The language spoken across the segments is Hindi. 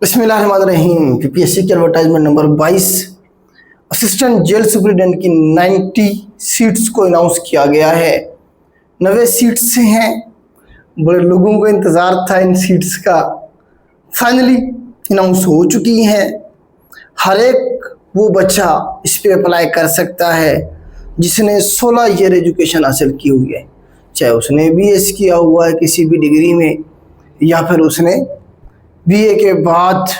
बिस्मिल्लाहिर्रहमानिर्रहीम। पीपीएससी की advertisement number 22 assistant jail superintendent की 90 सीट्स को अनाउंस किया गया है। 90 सीट्स हैं। बड़े लोगों को इंतज़ार था इन सीट्स का, फाइनली अनाउंस हो चुकी हैं। हर एक वो बच्चा इस पे अप्लाई कर सकता है जिसने 16 ईयर एजुकेशन हासिल की हुई है, चाहे उसने बीएस किया हुआ है किसी भी डिग्री में या फिर उसने बीए के बाद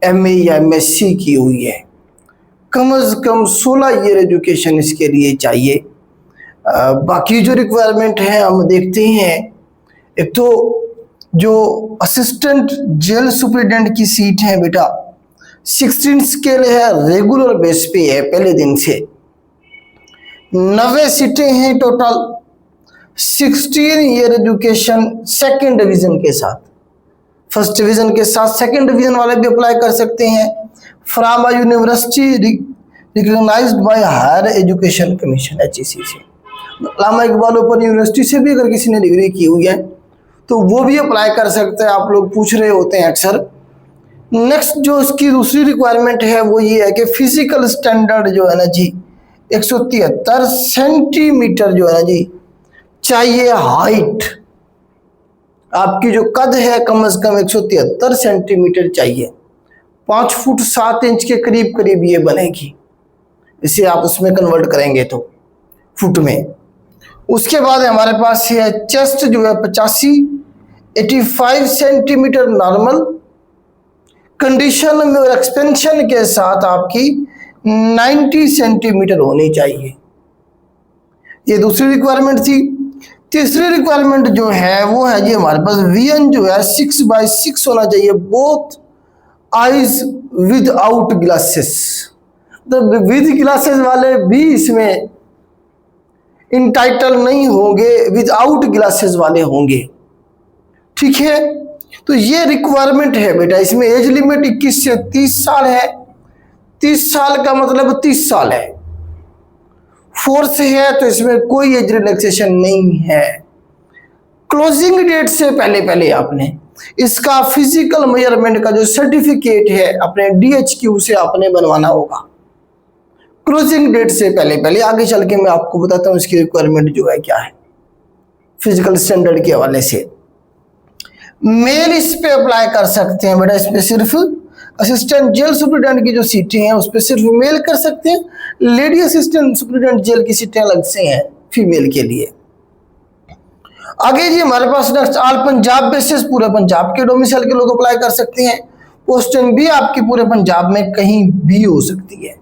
एमए या एमएससी की हुई है। कम से कम 16 ईयर एजुकेशन इसके लिए चाहिए। बाकी जो रिक्वायरमेंट है हम देखते हैं। एक तो जो असिस्टेंट जेल सुपरिटेंडेंट की सीट है बेटा 16 स्केल है, रेगुलर बेस पे है पहले दिन से। 90 सीटें हैं total. 16 year education second division के साथ, फर्स्ट डिवीजन के साथ सेकेंड डिवीजन वाले भी अप्लाई कर सकते हैं। From a university recognized by higher education commission HEC से। अल्लामा इकबाल ओपन यूनिवर्सिटी से भी अगर किसी ने डिग्री की हुई है तो वो भी अप्लाई कर सकते हैं। आप लोग पूछ रहे होते हैं अक्सर। नेक्स्ट जो इसकी दूसरी रिक्वायरमेंट है वो ये है कि फिजिकल स्टैंडर्ड जो है ना जी 173 सेंटीमीटर जो है ना जी चाहिए। हाइट आपकी जो कद है कम से कम 173 सेंटीमीटर चाहिए। 5 फुट 7 इंच के करीब करीब ये बनेगी, इसे आप उसमें कन्वर्ट करेंगे तो फुट में। उसके बाद हमारे पास है चेस्ट जो है 85 सेंटीमीटर नॉर्मल कंडीशन में और एक्सपेंशन के साथ आपकी 90 सेंटीमीटर होनी चाहिए। ये दूसरी रिक्वायरमेंट थी। तीसरी रिक्वायरमेंट जो है वो है जी हमारे पास VN जो है 6/6 होना चाहिए, बोथ आईज विदाउट ग्लासेस। तो विद ग्लासेस वाले भी इसमें इंटाइटल नहीं होंगे, विदाउट ग्लासेस वाले होंगे। ठीक है, तो ये रिक्वायरमेंट है बेटा। इसमें एज लिमिट 21 से 30 साल है। 30 साल का मतलब 30 साल है। फोर्स है तो इसमें कोई एज रिलैक्सेशन नहीं है। क्लोजिंग डेट से पहले पहले आपने इसका फिजिकल मेजरमेंट का जो सर्टिफिकेट है अपने DHQ से आपने बनवाना होगा। क्लोजिंग डेट से पहले पहले। आगे चल के मैं आपको बताता हूँ इसकी रिक्वायरमेंट जो है क्या है फिजिकल स्टैंडर्ड के हवाले से। मेल इस पे अप्लाई कर सकते हैं बेटा। इसमें सिर्फ असिस्टेंट जेल सुपरिटेंडेंट की जो सीटें हैं उस पर सिर्फ मेल कर सकते हैं। लेडी असिस्टेंट सुपरिटेंडेंट जेल की सीटें अलग से हैं फीमेल के लिए। आगे जी हमारे पास नेक्स्ट ऑल पंजाब बेसिस, पूरे पंजाब के डोमिसाइल के लोग अप्लाई कर सकते हैं। पोस्टिंग भी आपकी पूरे पंजाब में कहीं भी हो सकती है।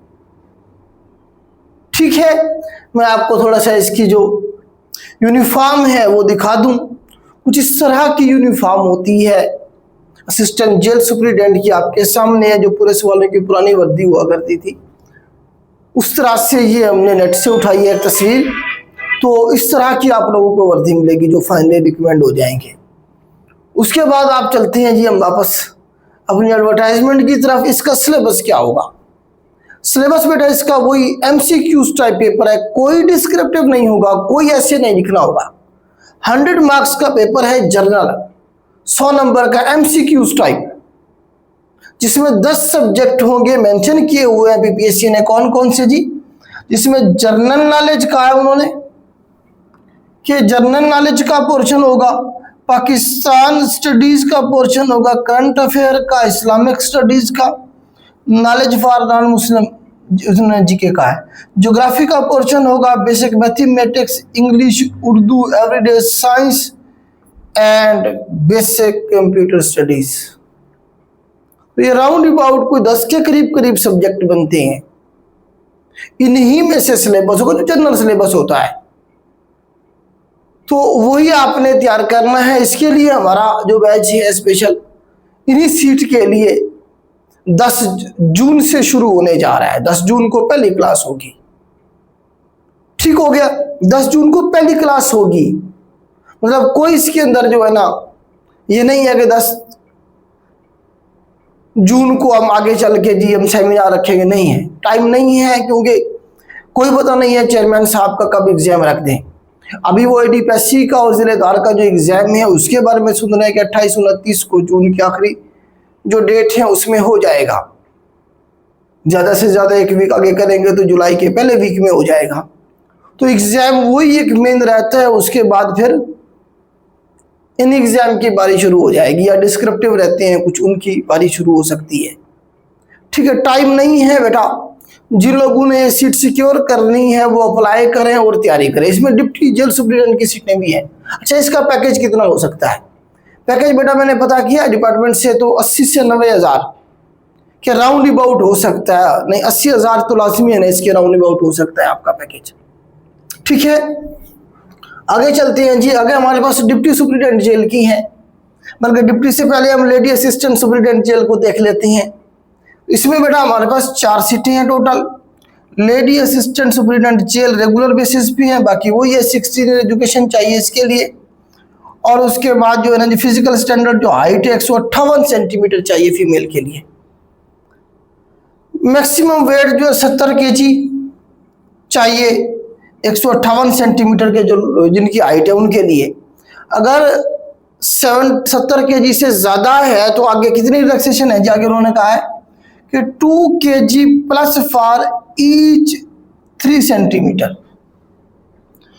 ठीक है, मैं आपको थोड़ा सा इसकी जो यूनिफॉर्म है वो दिखा दूं। कुछ इस तरह की यूनिफॉर्म होती है असिस्टेंट जेल सुपरिटेंडेंट की। आपके सामने है जो पुलिस वालों की पुरानी वर्दी हुआ करती थी, उस तरह से ये हमने नेट से उठाई है तस्वीर। तो इस तरह की आप लोगों को वर्दी मिलेगी जो फाइनली रिकमेंड हो जाएंगे। उसके बाद आप चलते हैं जी हम वापस अपनी एडवर्टाइजमेंट की तरफ। इसका सिलेबस क्या होगा? सिलेबस बेटा इसका वही MCQ टाइप पेपर है। कोई डिस्क्रिप्टिव नहीं होगा, कोई ऐसे नहीं लिखना होगा। 100 मार्क्स का पेपर है जनरल, 100 नंबर का MCQ टाइप, जिसमें 10 सब्जेक्ट होंगे। मेंशन किए हुए हैं पीपीएससी ने कौन कौन से जी। जिसमें जनरल नॉलेज का है उन्होंने कि जनरल नॉलेज का पोर्शन होगा, पाकिस्तान स्टडीज का पोर्शन होगा, करंट अफेयर का, इस्लामिक स्टडीज का, knowledge for non Muslim GK का है, ज्योग्राफी का पोर्शन होगा, basic mathematics, English, Urdu, everyday science and basic computer studies. तो ये राउंड अबाउट कोई 10 के करीब सब्जेक्ट बनते हैं। इन्हीं में से सिलेबस होगा जो जनरल सिलेबस होता है, तो वही आपने तैयार करना है। इसके लिए हमारा जो बैच है स्पेशल इन्हीं सीट के लिए 10 जून से शुरू होने जा रहा है। 10 जून को पहली क्लास होगी। ठीक हो गया, 10 जून को पहली क्लास होगी। मतलब कोई इसके अंदर जो है ना ये नहीं है कि 10 जून को हम आगे चल के जी हम सेमिनार रखेंगे, नहीं है, टाइम नहीं है, क्योंकि कोई पता नहीं है चेयरमैन साहब का कब एग्जाम रख दें। अभी वो ADPSC का और जिलेदार का जो एग्जाम है उसके बारे में सुन रहे हैं कि 28-29 को जून के आखिरी जो डेट है उसमें हो जाएगा। ज़्यादा से ज़्यादा एक वीक आगे करेंगे तो जुलाई के पहले वीक में हो जाएगा। तो एग्ज़ाम वही एक मेन रहता है, उसके बाद फिर इन एग्ज़ाम की बारी शुरू हो जाएगी, या डिस्क्रिप्टिव रहते हैं कुछ, उनकी बारी शुरू हो सकती है। ठीक है, टाइम नहीं है बेटा, जिन लोगों ने सीट सिक्योर करनी है वो अप्लाई करें और तैयारी करें। इसमें डिप्टी जेल सुप्रीडेंट की सीटें भी हैं। अच्छा, इसका पैकेज कितना हो सकता है? पैकेज बेटा मैंने पता किया डिपार्टमेंट से, तो 80 से 90 हज़ार के राउंड अबाउट हो सकता है। नहीं, 80 हज़ार तो लाजमी है ना, इसके राउंड अबाउट हो सकता है आपका पैकेज। ठीक है, आगे चलते हैं जी। आगे हमारे पास डिप्टी सुप्रीडेंट जेल की है, बल्कि डिप्टी से पहले हम लेडी असिस्टेंट सुप्रीडेंट जेल को देख लेते हैं। इसमें बेटा हमारे पास 4 सीटें हैं total. Lady assistant superintendent jail regular basis पे है, बाकी वही है 16 ईयर एजुकेशन चाहिए इसके लिए। और उसके बाद जो है ना जी, फिजिकल स्टैंडर्ड जो हाइट है 158 सेंटीमीटर चाहिए फीमेल के लिए। मैक्सिमम वेट जो 70 kg चाहिए 158 सेंटीमीटर के जो जिनकी हाइट है उनके लिए। अगर 70 kg से ज़्यादा है तो आगे कितनी रिलैक्सेशन है जी? आगे उन्होंने कहा है कि 2 kg plus for each 3 centimetre.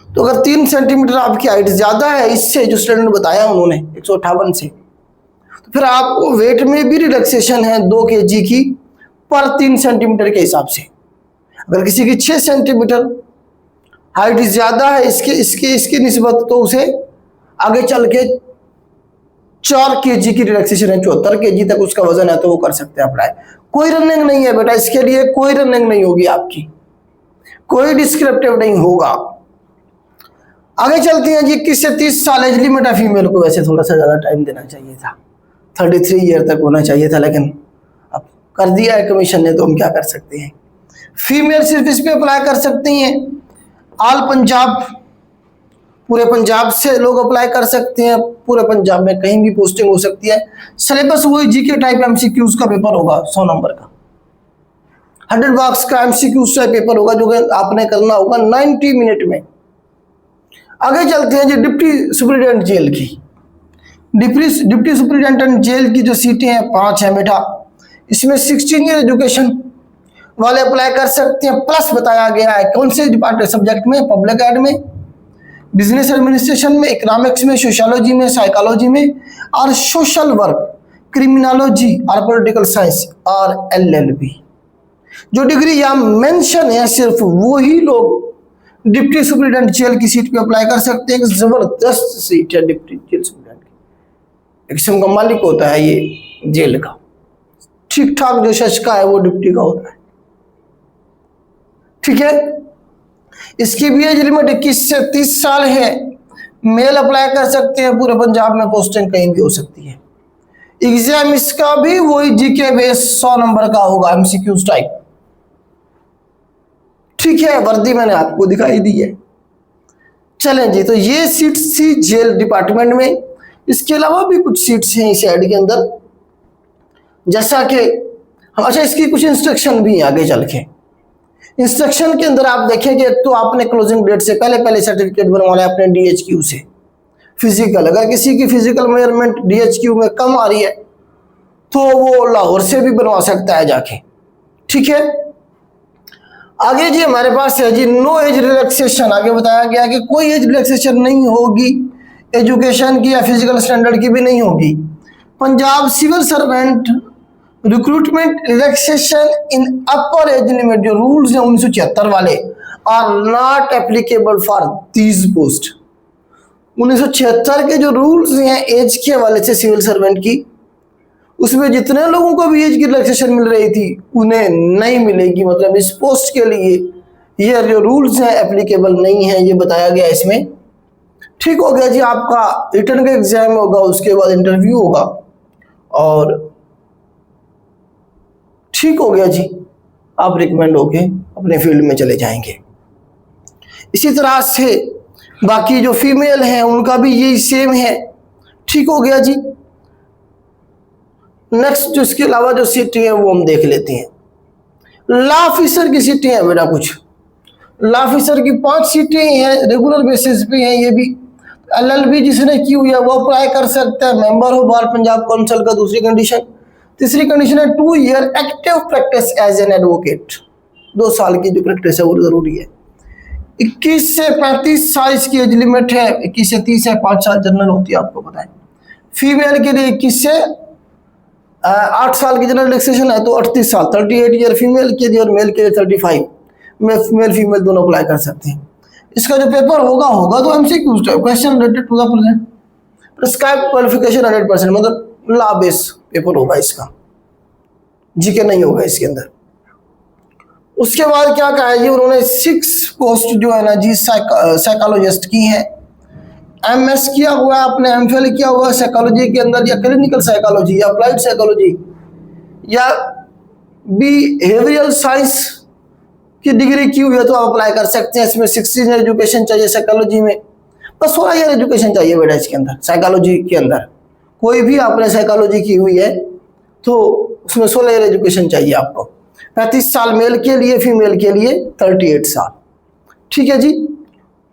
तो अगर 3 सेंटीमीटर आपकी हाइट ज़्यादा है इससे, जो स्टैंडर्ड बताया उन्होंने 158 से, तो फिर आपको वेट में भी रिलैक्सेशन है 2 kg की पर 3 सेंटीमीटर के हिसाब से। अगर किसी की 6 सेंटीमीटर हाइट ज़्यादा है इसकी निस्बत, तो उसे आगे चल के 4 kg की रिलैक्सेशन है, 74 kg तक उसका वजन है तो वो कर सकते हैं अप्लाई। कोई रनिंग नहीं है बेटा इसके लिए, कोई रनिंग नहीं होगी आपकी, कोई डिस्क्रिप्टिव नहीं होगा। आगे चलते हैं जी। 21 से 30 साल एज लिमिट है फीमेल को। वैसे थोड़ा सा ज़्यादा टाइम देना चाहिए था, 33 ईयर तक होना चाहिए था, लेकिन अब कर दिया है कमीशन ने तो हम क्या कर सकते हैं। फीमेल सिर्फ इस पे अप्लाई कर सकती हैं। ऑल पंजाब, पूरे पंजाब से लोग अप्लाई कर सकते हैं, पूरे पंजाब में कहीं भी पोस्टिंग हो सकती है। सिलेबस वही जीके टाइप एमसीक्यूज का पेपर होगा, 100 नंबर का 100 मार्क्स का एमसीक्यूज का पेपर होगा, जो कि आपने करना होगा 90 मिनट में। आगे चलते हैं जी डिप्टी सुप्रीडेंट जेल की। डिप्टी सुप्रीडेंटेंट जेल की जो सीटें हैं 5 हैं बेटा। इसमें 16 ईयर एजुकेशन वाले अप्लाई कर सकते हैं। प्लस बताया गया है कौन से डिपार्टमेंट सब्जेक्ट में? पब्लिक एड में, बिजनेस एडमिनिस्ट्रेशन में, इकोनॉमिक्स में, सोशियोलॉजी में, साइकोलॉजी में, और सोशल वर्क, क्रिमिनोलॉजी और पॉलिटिकल साइंस और LLB। जो डिग्री यहाँ मेंशन है सिर्फ वही लोग डिप्टी सुप्रीडेंट जेल की सीट पे अप्लाई कर सकते हैं। एक जबरदस्त सीट है डिप्टी जेल सुप्रीडेंट की, एक किस्म का मालिक होता है ये जेल का। ठीक ठाक जो शश का है वो डिप्टी का होता है। ठीक है, इसकी भी एज लिमिट 21 से 30 साल है। मेल अप्लाई कर सकते हैं, पूरे पंजाब में पोस्टिंग कहीं भी हो सकती है। एग्जाम इसका भी वही जीके बेस 100 नंबर का होगा, एमसीक्यूज टाइप। ठीक है, वर्दी मैंने आपको दिखाई दी है। चलें जी, तो ये सीट सी जेल डिपार्टमेंट में। इसके अलावा भी कुछ सीट्स हैं इस ऐड के अंदर, जैसा कि अच्छा इसकी कुछ इंस्ट्रक्शन भी हैं आगे चल के। इंस्ट्रक्शन के अंदर आप देखेंगे तो आपने क्लोजिंग डेट से पहले सर्टिफिकेट बनवाना है अपने DHQ से। फिजिकल, अगर किसी की फिजिकल मेजरमेंट DHQ में कम आ रही है तो वो लाहौर से भी बनवा सकता है जाके। ठीक है, आगे जी हमारे पास है जी नो एज रिलैक्सेशन। आगे बताया गया कि कोई एज रिलैक्सेशन नहीं होगी, एजुकेशन की या फिजिकल स्टैंडर्ड की भी नहीं होगी। Punjab civil servant recruitment relaxation in upper age limit, जो रूल्स हैं 1976 वाले, are not applicable for these post. 1976 के जो रूल्स हैं एज के हवाले से सिविल सर्वेंट की, उसमें जितने लोगों को भी एज की रिलैक्सेशन मिल रही थी उन्हें नहीं मिलेगी। मतलब इस पोस्ट के लिए ये जो रूल्स हैं एप्लीकेबल नहीं है, ये बताया गया इसमें। ठीक हो गया जी, आपका रिटर्न का एग्जाम होगा, उसके बाद इंटरव्यू होगा और ठीक हो गया जी, आप रिकमेंड होके अपने फील्ड में चले जाएंगे। इसी तरह से बाकी जो फीमेल हैं उनका भी यही सेम है। ठीक हो गया जी। नेक्स्ट जो इसके अलावा जो सीटें हैं वो हम देख लेते हैं। लॉ ऑफिसर की सीटें हैं बेटा कुछ। लॉ ऑफिसर की 5 सीटें हैं, रेगुलर बेसिस पे हैं। ये भी LLB जिसने की हुई है वो अप्लाई कर सकता है। मेंबर हो बार पंजाब काउंसिल का, दूसरी कंडीशन। तीसरी कंडीशन है 2 year active practice as an advocate, 2 साल की जो प्रैक्टिस है वो जरूरी है। 21 से 35 साल की एज लिमिट है, 21 से 30 है, 5 साल जनरल होती है, आपको पता है। फीमेल के लिए 21 से 8 साल की जनरल रिलैक्सेशन है तो 38 साल, 38 ईयर फीमेल के लिए, और मेल के लिए 35, मेल फीमेल दोनों अप्लाई कर सकते हैं। इसका जो पेपर होगा तो MCQ question related to the present prescribe qualification 100%, मतलब लॉ बेस पेपर होगा इसका, जीके नहीं होगा इसके अंदर। उसके बाद क्या कहा है जी, उन्होंने 6 पोस्ट जो है ना जी साइकोलॉजिस्ट की है। एमएस किया हुआ है आपने, एमफिल किया हुआ है साइकोलॉजी के अंदर, या क्लिनिकल साइकोलॉजी या अप्लाइड साइकोलॉजी या बिहेवियरल साइंस की डिग्री की हुई है तो आप अप्लाई कर सकते हैं। इसमें 16 ईयर एजुकेशन चाहिए साइकोलॉजी में, बस 16 ईयर एजुकेशन चाहिए बेटा इसके अंदर। साइकोलॉजी के अंदर कोई भी आपने साइकोलॉजी की हुई है तो उसमें 16 ईयर एजुकेशन चाहिए आपको। 35 साल मेल के लिए, फीमेल के लिए 38 साल। ठीक है जी,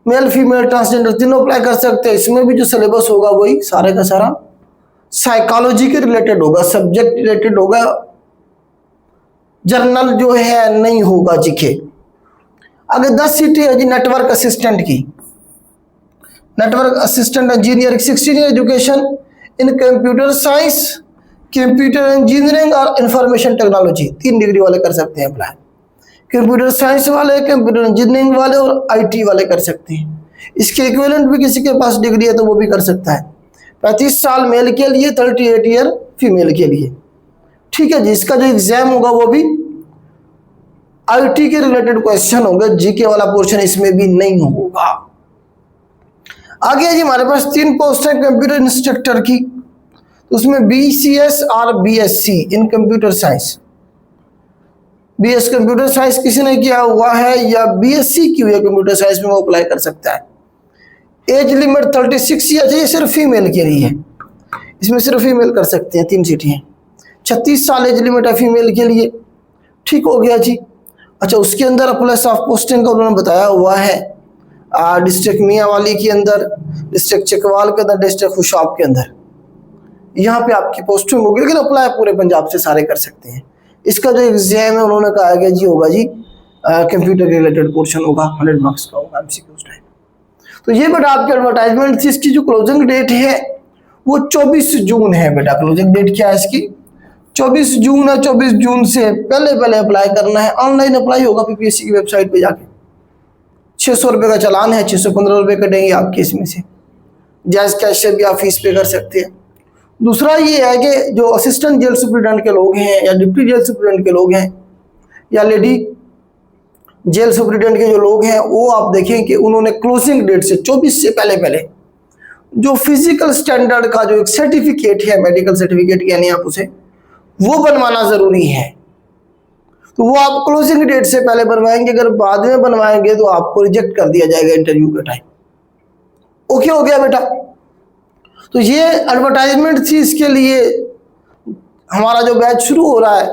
मेल फीमेल ट्रांसजेंडर तीनों अप्लाई कर सकते हैं। इसमें भी जो सिलेबस होगा वही सारे का सारा साइकोलॉजी के रिलेटेड होगा, सब्जेक्ट रिलेटेड होगा, जर्नल जो है नहीं होगा जीके। आगे 10 सीटें है जी नेटवर्क असिस्टेंट की। Network assistant engineer, 16 year education in computer science, computer engineering और इंफॉर्मेशन टेक्नोलॉजी, 3 डिग्री वाले कर सकते हैं अप्लाई। कंप्यूटर साइंस वाले, कंप्यूटर इंजीनियरिंग वाले और आईटी वाले कर सकते हैं। इसके इक्विवेलेंट भी किसी के पास डिग्री है तो वो भी कर सकता है। 35 साल मेल के लिए, 38 ईयर फीमेल के लिए। ठीक है जी, इसका जो एग्जाम होगा वो भी आईटी के रिलेटेड क्वेश्चन होगा, जीके वाला पोर्शन इसमें भी नहीं होगा। आगे जी हमारे पास 3 पोस्ट है कंप्यूटर इंस्ट्रक्टर की, उसमें बीसीएस और BSc in computer science. BS computer science किसी ने किया हुआ है या बीएससी की हुई है कंप्यूटर साइंस में, वो अप्लाई कर सकता है। एज लिमिट 36 ईयर है, सिर्फ फीमेल के लिए है, इसमें सिर्फ फीमेल कर सकते हैं, 3 सीटें हैं। 36 साल एज लिमिट है फीमेल के लिए। ठीक हो गया जी। अच्छा, उसके अंदर प्लस ऑफ पोस्टिंग का उन्होंने बताया हुआ है, डिस्ट्रिक्ट मियाँवाली के अंदर, डिस्ट्रिक्ट चकवाल के अंदर, डिस्ट्रिक्ट खुशाब के अंदर, यहाँ पे आपकी पोस्टिंग होगी, लेकिन अप्लाई पूरे पंजाब से सारे कर सकते हैं। इसका जो एग्जाम है उन्होंने कहा गया जी होगा जी कंप्यूटर के रिलेटेड पोर्शन होगा, 100 मार्क्स का होगा, एमसीक्यूज टाइप। तो ये बेटा आपकी एडवर्टाइजमेंट थी। इसकी जो क्लोजिंग डेट है वो 24 जून है बेटा। क्लोजिंग डेट क्या है इसकी? 24 जून है। 24 जून से पहले अप्लाई करना है। ऑनलाइन अप्लाई होगा पीपीएससी की वेबसाइट पे जाके। 600 रुपये का चालान है, 615 रुपये कटेंगे आपके इसमें से। जायज़ कैश से भी आप फीस पे कर सकते हैं। दूसरा ये है कि जो असिस्टेंट जेल सुप्रिटेंडेंट के लोग हैं या डिप्टी जेल सुप्रिटेंडेंट के लोग हैं या लेडी जेल सुप्रिटेंडेंट के जो लोग हैं, वो आप देखें कि उन्होंने क्लोजिंग डेट से 24 से पहले जो फिजिकल स्टैंडर्ड का जो एक सर्टिफिकेट है, मेडिकल सर्टिफिकेट यानी आप उसे वो बनवाना ज़रूरी है। तो वो आप क्लोजिंग डेट से पहले बनवाएंगे। अगर बाद में बनवाएंगे तो आपको रिजेक्ट कर दिया जाएगा इंटरव्यू के टाइम। ओके हो गया बेटा? तो ये एडवर्टाइजमेंट थी। इसके लिए हमारा जो बैच शुरू हो रहा है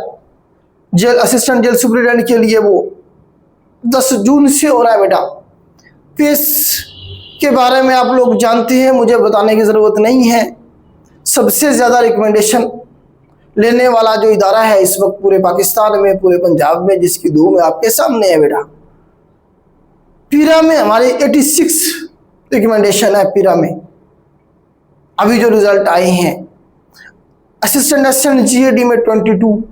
जेल असिस्टेंट जेल सुप्रिटेंडेंट के लिए, वो 10 जून से हो रहा है बेटा। फीस के बारे में आप लोग जानते हैं, मुझे बताने की ज़रूरत नहीं है। सबसे ज़्यादा रिकमेंडेशन लेने वाला जो इदारा है इस वक्त पूरे पाकिस्तान में, पूरे पंजाब में, जिसकी धूम आपके सामने है बेटा। पीरा में हमारे 86 रिकमेंडेशन है। पीरा में अभी जो रिजल्ट आए हैं, असिस्टेंट जीएडी में 22।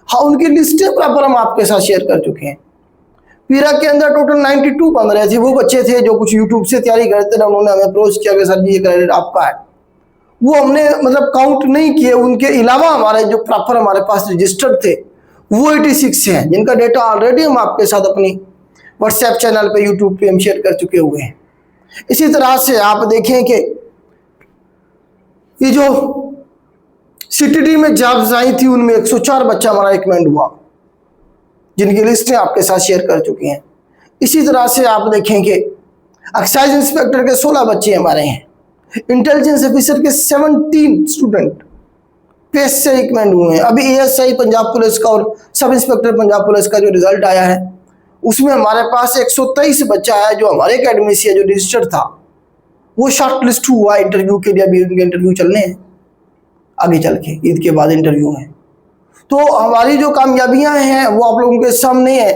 हाँ, उनकी लिस्टें प्रॉपर हम आपके साथ शेयर कर चुके हैं। पीरा के अंदर टोटल 92 बन रहे थे। वो बच्चे थे जो कुछ यूट्यूब से तैयारी करते थे, उन्होंने हमें अप्रोच किया कि सर जी ये क्रेडिट आपका है। वो हमने मतलब काउंट नहीं किए। उनके अलावा हमारे जो प्रॉपर हमारे पास रजिस्टर्ड थे वो 86 हैं, जिनका डेटा ऑलरेडी हम आपके साथ अपनी व्हाट्सएप चैनल पे, यूट्यूब पे हम शेयर कर चुके हुए हैं। इसी तरह से आप देखें कि ये जो सीटीडी में जॉब्स आई थी उनमें 104 बच्चा हमारा रिकमेंड हुआ, जिनकी लिस्टें आपके साथ शेयर कर चुके हैं। इसी तरह से आप देखें कि एक्साइज इंस्पेक्टर के 16 बच्चे हमारे हैं। इंटेलिजेंस ऑफिसर के 17 स्टूडेंट पेस से रिकमेंड हुए हैं। अभी एएसआई पंजाब पुलिस का और सब इंस्पेक्टर पंजाब पुलिस का जो रिजल्ट आया है उसमें हमारे पास 123 बच्चा है जो हमारे अकेडमी से जो रजिस्टर्ड था वो शॉर्ट लिस्ट हुआ इंटरव्यू के लिए। अभी उनके इंटरव्यू चलने हैं, आगे चल के ईद के बाद इंटरव्यू है। तो हमारी जो कामयाबियां हैं वो आप लोगों के सामने है।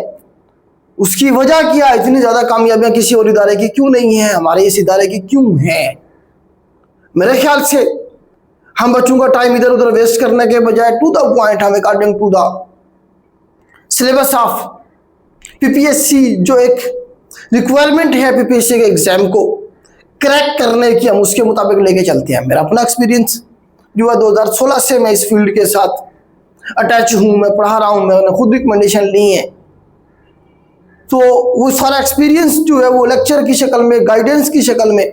उसकी वजह क्या है, इतनी ज़्यादा कामयाबियां किसी और इदारे की क्यों नहीं है, हमारे इस इदारे की क्यों हैं? मेरे ख्याल से हम बच्चों का टाइम इधर उधर वेस्ट करने के बजाय टू द पॉइंट, हम according to the syllabus of PPSC जो एक रिक्वायरमेंट है पीपीएससी के एग्जाम को क्रैक करने की, हम उसके मुताबिक लेके चलते हैं। मेरा अपना एक्सपीरियंस जो है 2016 से मैं इस फील्ड के साथ अटैच हूँ, मैं पढ़ा रहा हूँ, मैंने खुद रिकमेंडेशन ली है। तो वो सारा एक्सपीरियंस जो है वो लेक्चर की शक्ल में, गाइडेंस की शक्ल में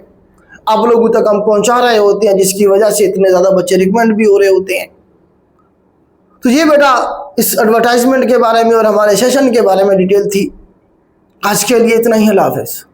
आप लोगों तक हम पहुंचा रहे होते हैं, जिसकी वजह से इतने ज़्यादा बच्चे रिकमेंड भी हो रहे होते हैं। तो ये बेटा इस एडवर्टाइजमेंट के बारे में और हमारे सेशन के बारे में डिटेल थी। आज के लिए इतना ही, अल्लाह हाफ़िज़।